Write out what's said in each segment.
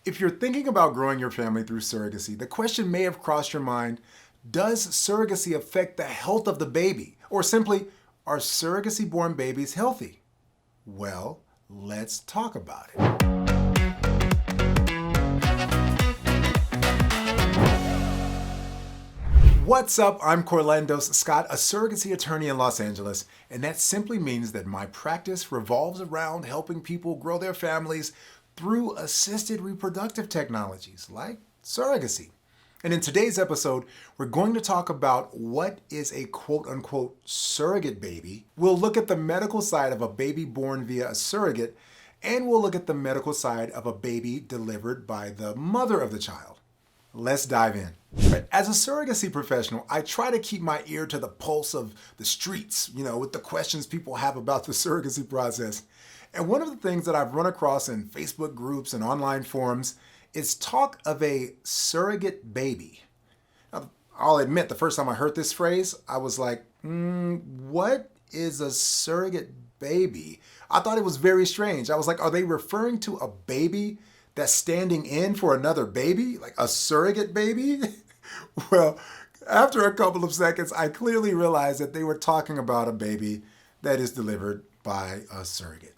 If you're thinking about growing your family through surrogacy, the question may have crossed your mind, does surrogacy affect the health of the baby? Or simply, are surrogacy-born babies healthy? Well, let's talk about it. What's up? I'm Corlandos Scott, a surrogacy attorney in Los Angeles, and that simply means that my practice revolves around helping people grow their families through assisted reproductive technologies like surrogacy. And in today's episode, we're going to talk about what is a quote-unquote surrogate baby. We'll look at the medical side of a baby born via a surrogate, and we'll look at the medical side of a baby delivered by the mother of the child. Let's dive in. As a surrogacy professional, I try to keep my ear to the pulse of the streets, with the questions people have about the surrogacy process. And one of the things that I've run across in Facebook groups and online forums is talk of a surrogate baby. Now, I'll admit, the first time I heard this phrase, I was like, what is a surrogate baby? I thought it was very strange. I was like, are they referring to a baby that's standing in for another baby? Like a surrogate baby? Well, after a couple of seconds, I clearly realized that they were talking about a baby that is delivered by a surrogate.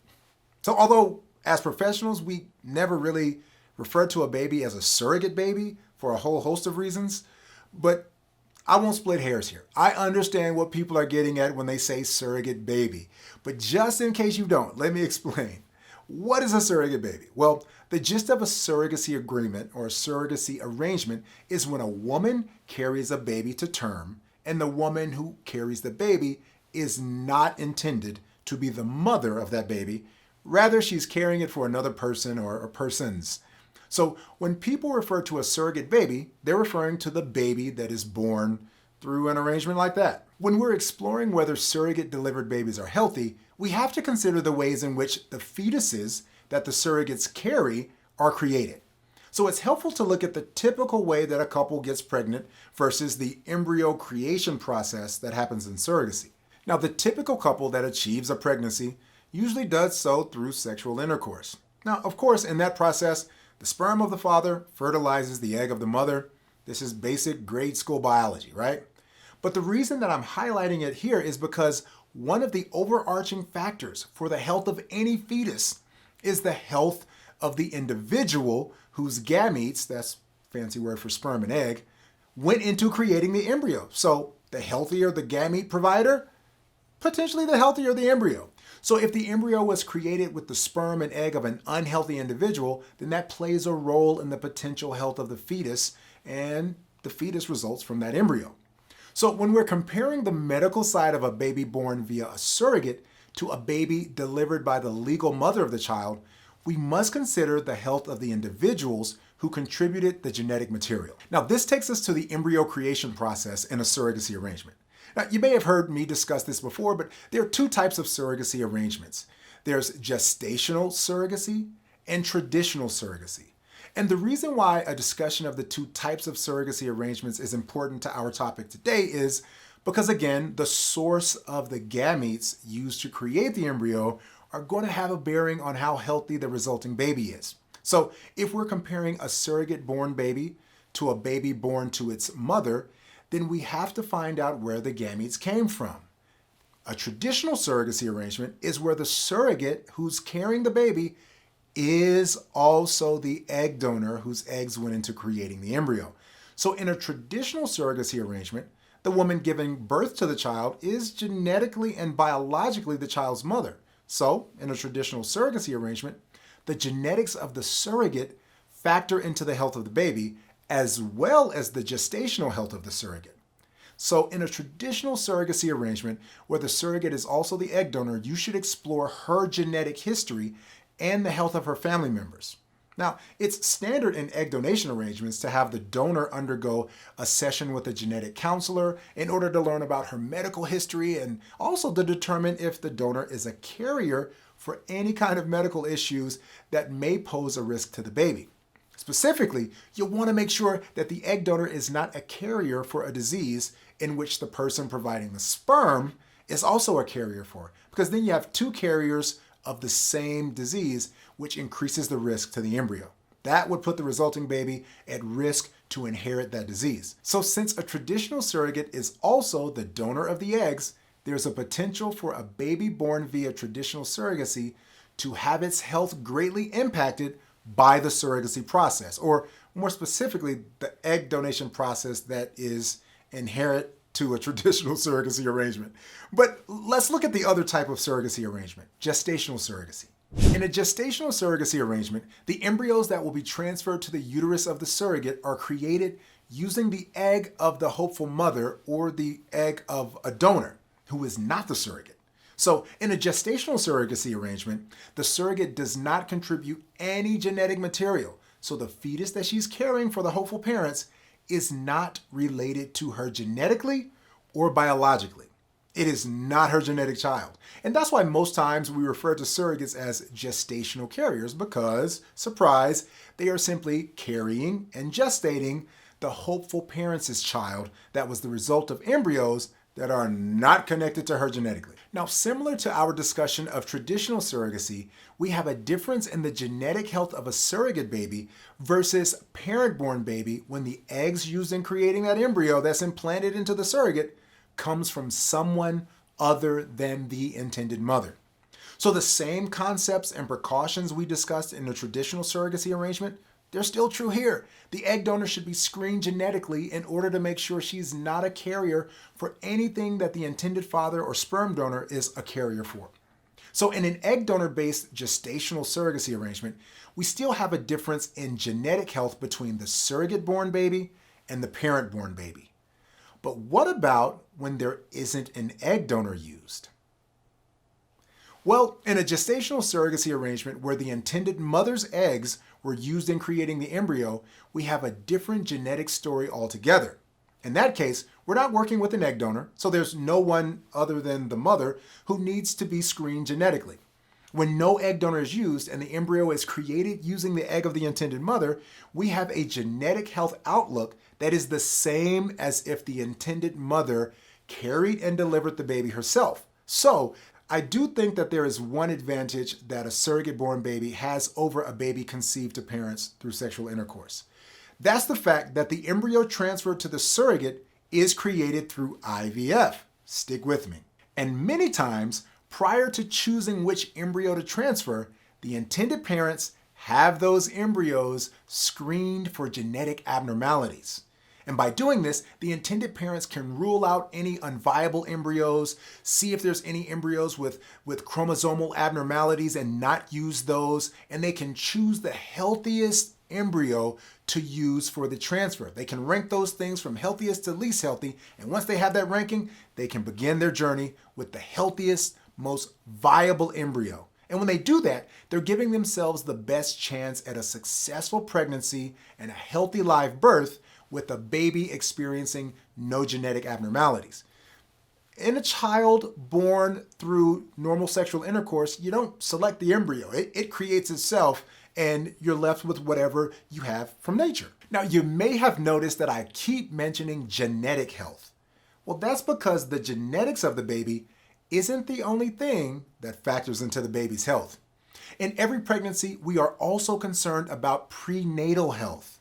So although as professionals, we never really refer to a baby as a surrogate baby for a whole host of reasons, but I won't split hairs here. I understand what people are getting at when they say surrogate baby, but just in case you don't, let me explain. What is a surrogate baby? Well, the gist of a surrogacy agreement or a surrogacy arrangement is when a woman carries a baby to term and the woman who carries the baby is not intended to be the mother of that baby. Rather, she's carrying it for another person or persons. So when people refer to a surrogate baby, they're referring to the baby that is born through an arrangement like that. When we're exploring whether surrogate delivered babies are healthy, we have to consider the ways in which the fetuses that the surrogates carry are created. So it's helpful to look at the typical way that a couple gets pregnant versus the embryo creation process that happens in surrogacy. Now, the typical couple that achieves a pregnancy usually does so through sexual intercourse. Now, of course, in that process, the sperm of the father fertilizes the egg of the mother. This is basic grade school biology, right? But the reason that I'm highlighting it here is because one of the overarching factors for the health of any fetus is the health of the individual whose gametes, that's a fancy word for sperm and egg, went into creating the embryo. So the healthier the gamete provider, potentially the healthier the embryo. So if the embryo was created with the sperm and egg of an unhealthy individual, then that plays a role in the potential health of the fetus, and the fetus results from that embryo. So when we're comparing the medical side of a baby born via a surrogate to a baby delivered by the legal mother of the child, we must consider the health of the individuals who contributed the genetic material. Now, this takes us to the embryo creation process in a surrogacy arrangement. Now, you may have heard me discuss this before, but there are two types of surrogacy arrangements. There's gestational surrogacy and traditional surrogacy. And the reason why a discussion of the two types of surrogacy arrangements is important to our topic today is because, again, the source of the gametes used to create the embryo are going to have a bearing on how healthy the resulting baby is. So if we're comparing a surrogate-born baby to a baby born to its mother, then we have to find out where the gametes came from. A traditional surrogacy arrangement is where the surrogate who's carrying the baby is also the egg donor whose eggs went into creating the embryo. So in a traditional surrogacy arrangement, the woman giving birth to the child is genetically and biologically the child's mother. So in a traditional surrogacy arrangement, the genetics of the surrogate factor into the health of the baby, as well as the gestational health of the surrogate. So in a traditional surrogacy arrangement, where the surrogate is also the egg donor, you should explore her genetic history and the health of her family members. Now, it's standard in egg donation arrangements to have the donor undergo a session with a genetic counselor in order to learn about her medical history and also to determine if the donor is a carrier for any kind of medical issues that may pose a risk to the baby. Specifically, you'll want to make sure that the egg donor is not a carrier for a disease in which the person providing the sperm is also a carrier for, because then you have two carriers of the same disease, which increases the risk to the embryo. that would put the resulting baby at risk to inherit that disease. So since a traditional surrogate is also the donor of the eggs, there's a potential for a baby born via traditional surrogacy to have its health greatly impacted by the surrogacy process, or more specifically, the egg donation process that is inherent to a traditional surrogacy arrangement. But let's look at the other type of surrogacy arrangement, gestational surrogacy. In a gestational surrogacy arrangement, the embryos that will be transferred to the uterus of the surrogate are created using the egg of the hopeful mother or the egg of a donor who is not the surrogate. So in a gestational surrogacy arrangement, the surrogate does not contribute any genetic material. So the fetus that she's carrying for the hopeful parents is not related to her genetically or biologically. It is not her genetic child. And that's why most times we refer to surrogates as gestational carriers because, surprise, they are simply carrying and gestating the hopeful parents' child that was the result of embryos that are not connected to her genetically. Now, similar to our discussion of traditional surrogacy, we have a difference in the genetic health of a surrogate baby versus parent-born baby when the eggs used in creating that embryo that's implanted into the surrogate comes from someone other than the intended mother. So the same concepts and precautions we discussed in the traditional surrogacy arrangement, they're still true here. The egg donor should be screened genetically in order to make sure she's not a carrier for anything that the intended father or sperm donor is a carrier for. So in an egg donor-based gestational surrogacy arrangement, we still have a difference in genetic health between the surrogate-born baby and the parent-born baby. But what about when there isn't an egg donor used? Well, in a gestational surrogacy arrangement where the intended mother's eggs were used in creating the embryo, we have a different genetic story altogether. In that case, we're not working with an egg donor, so there's no one other than the mother who needs to be screened genetically. When no egg donor is used and the embryo is created using the egg of the intended mother, we have a genetic health outlook that is the same as if the intended mother carried and delivered the baby herself. So, I do think that there is one advantage that a surrogate-born baby has over a baby conceived to parents through sexual intercourse. That's the fact that the embryo transferred to the surrogate is created through IVF. Stick with me. And many times, prior to choosing which embryo to transfer, the intended parents have those embryos screened for genetic abnormalities. And by doing this, the intended parents can rule out any unviable embryos, see if there's any embryos with chromosomal abnormalities and not use those, and they can choose the healthiest embryo to use for the transfer. They can rank those things from healthiest to least healthy, and once they have that ranking, they can begin their journey with the healthiest, most viable embryo. And when they do that, they're giving themselves the best chance at a successful pregnancy and a healthy live birth with a baby experiencing no genetic abnormalities. In a child born through normal sexual intercourse, you don't select the embryo. It creates itself, and you're left with whatever you have from nature. Now, you may have noticed that I keep mentioning genetic health. Well, that's because the genetics of the baby isn't the only thing that factors into the baby's health. In every pregnancy, we are also concerned about prenatal health.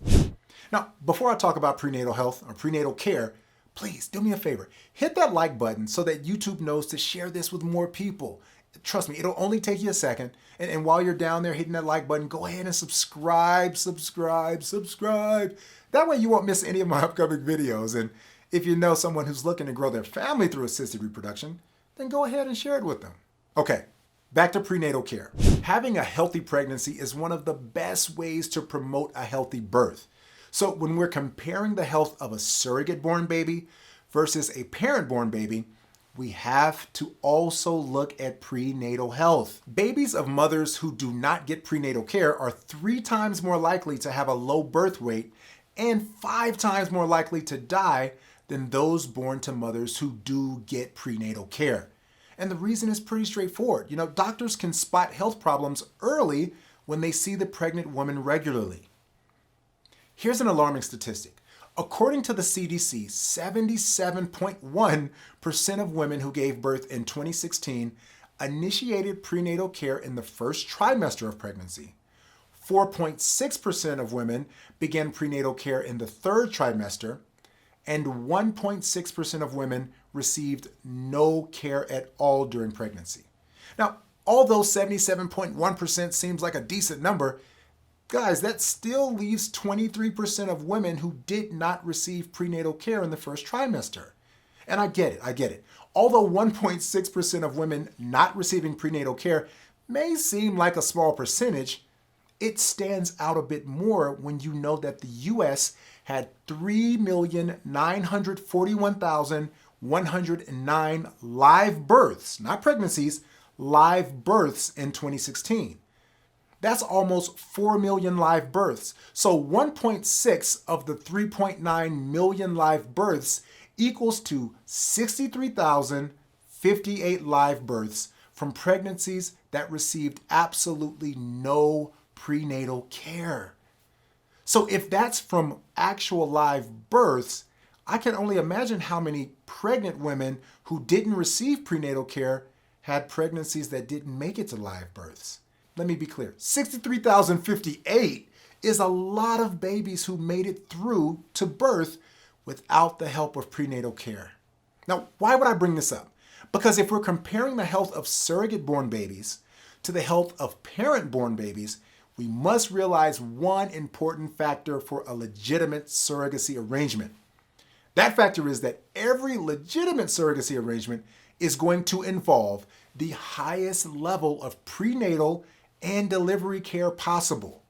Now, before I talk about prenatal health or prenatal care, please do me a favor. Hit that like button so that YouTube knows to share this with more people. Trust me, it'll only take you a second. And while you're down there hitting that like button, go ahead and subscribe. That way you won't miss any of my upcoming videos. And if you know someone who's looking to grow their family through assisted reproduction, then go ahead and share it with them. Okay, back to prenatal care. Having a healthy pregnancy is one of the best ways to promote a healthy birth. So when we're comparing the health of a surrogate-born baby versus a parent-born baby, we have to also look at prenatal health. Babies of mothers who do not get prenatal care are 3 times more likely to have a low birth weight and 5 times more likely to die than those born to mothers who do get prenatal care. And the reason is pretty straightforward. Doctors can spot health problems early when they see the pregnant woman regularly. Here's an alarming statistic. According to the CDC, 77.1% of women who gave birth in 2016 initiated prenatal care in the first trimester of pregnancy. 4.6% of women began prenatal care in the third trimester, and 1.6% of women received no care at all during pregnancy. Now, although 77.1% seems like a decent number, guys, that still leaves 23% of women who did not receive prenatal care in the first trimester. And I get it. Although 1.6% of women not receiving prenatal care may seem like a small percentage, it stands out a bit more when you know that the US had 3,941,109 live births, not pregnancies, live births in 2016. That's almost 4 million live births. So 1.6 of the 3.9 million live births equals to 63,058 live births from pregnancies that received absolutely no prenatal care. So if that's from actual live births, I can only imagine how many pregnant women who didn't receive prenatal care had pregnancies that didn't make it to live births. Let me be clear. 63,058 is a lot of babies who made it through to birth without the help of prenatal care. Now, why would I bring this up? Because if we're comparing the health of surrogate-born babies to the health of parent-born babies, we must realize one important factor for a legitimate surrogacy arrangement. That factor is that every legitimate surrogacy arrangement is going to involve the highest level of prenatal and delivery care possible.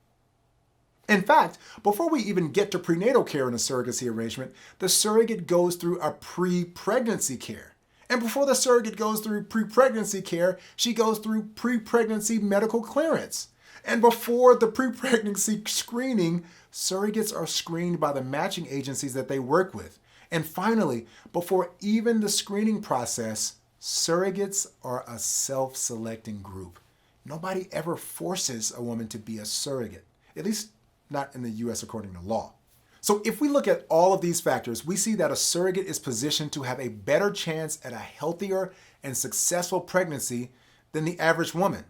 In fact, before we even get to prenatal care in a surrogacy arrangement, the surrogate goes through a pre-pregnancy care. And before the surrogate goes through pre-pregnancy care, she goes through pre-pregnancy medical clearance. And before the pre-pregnancy screening, surrogates are screened by the matching agencies that they work with. And finally, before even the screening process, surrogates are a self-selecting group. Nobody ever forces a woman to be a surrogate, at least not in the US according to law. So if we look at all of these factors, we see that a surrogate is positioned to have a better chance at a healthier and successful pregnancy than the average woman.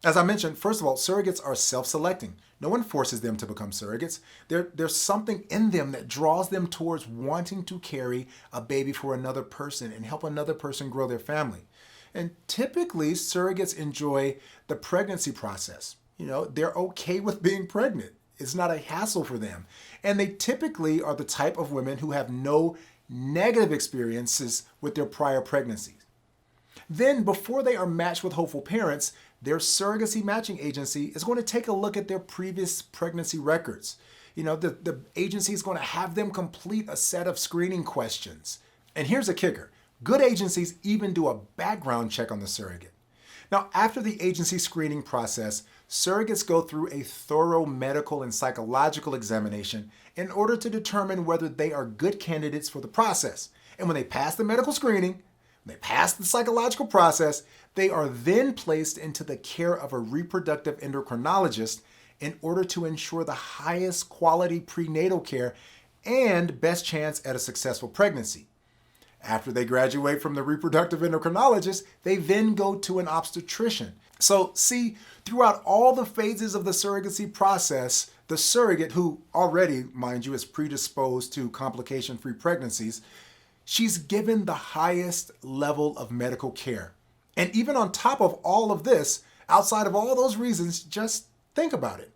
As I mentioned, first of all, surrogates are self-selecting. No one forces them to become surrogates. There's something in them that draws them towards wanting to carry a baby for another person and help another person grow their family. And typically, surrogates enjoy the pregnancy process. They're okay with being pregnant. It's not a hassle for them. And they typically are the type of women who have no negative experiences with their prior pregnancies. Then, before they are matched with hopeful parents, their surrogacy matching agency is going to take a look at their previous pregnancy records. The agency is going to have them complete a set of screening questions. And here's a kicker. Good agencies even do a background check on the surrogate. Now, after the agency screening process, surrogates go through a thorough medical and psychological examination in order to determine whether they are good candidates for the process. And when they pass the medical screening, when they pass the psychological process, they are then placed into the care of a reproductive endocrinologist in order to ensure the highest quality prenatal care and best chance at a successful pregnancy. After they graduate from the reproductive endocrinologist, they then go to an obstetrician. So see, throughout all the phases of the surrogacy process, the surrogate, who already, mind you, is predisposed to complication-free pregnancies, she's given the highest level of medical care. And even on top of all of this, outside of all those reasons, just think about it.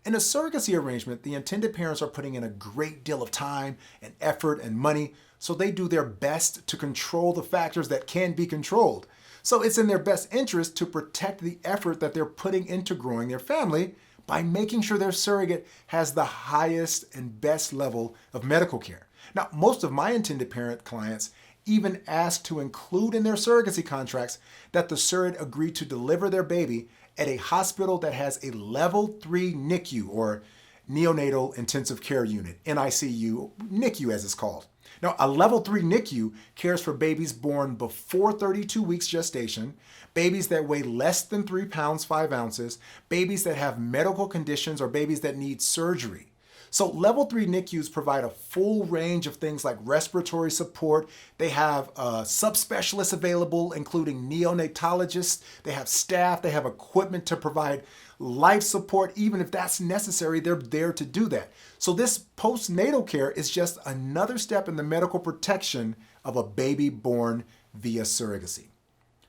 In a surrogacy arrangement, the intended parents are putting in a great deal of time and effort and money, so they do their best to control the factors that can be controlled. So it's in their best interest to protect the effort that they're putting into growing their family by making sure their surrogate has the highest and best level of medical care. Now, most of my intended parent clients even ask to include in their surrogacy contracts that the surrogate agree to deliver their baby at a hospital that has a level 3 NICU, or Neonatal Intensive Care Unit, NICU, NICU as it's called. Now, a level 3 NICU cares for babies born before 32 weeks gestation, babies that weigh less than 3 pounds 5 ounces, babies that have medical conditions, or babies that need surgery. So level 3 NICUs provide a full range of things like respiratory support. They have subspecialists available, including neonatologists. They have staff. They have equipment to provide life support. Even if that's necessary, they're there to do that. So this postnatal care is just another step in the medical protection of a baby born via surrogacy.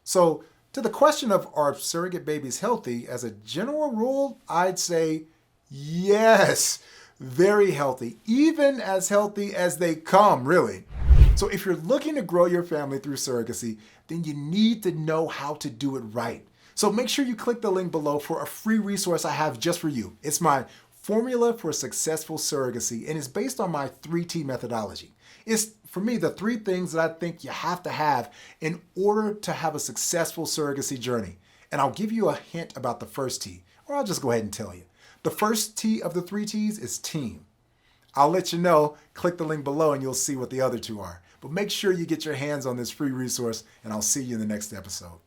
So to the question of are surrogate babies healthy, as a general rule, I'd say yes. Very healthy, even as healthy as they come, really. So if you're looking to grow your family through surrogacy, then you need to know how to do it right. So make sure you click the link below for a free resource I have just for you. It's my formula for successful surrogacy, and it's based on my 3T methodology. It's, for me, the 3 things that I think you have to have in order to have a successful surrogacy journey. And I'll give you a hint about the first T, or I'll just go ahead and tell you. The first T of the 3 T's is team. I'll let you know. Click the link below and you'll see what the other 2 are. But make sure you get your hands on this free resource, and I'll see you in the next episode.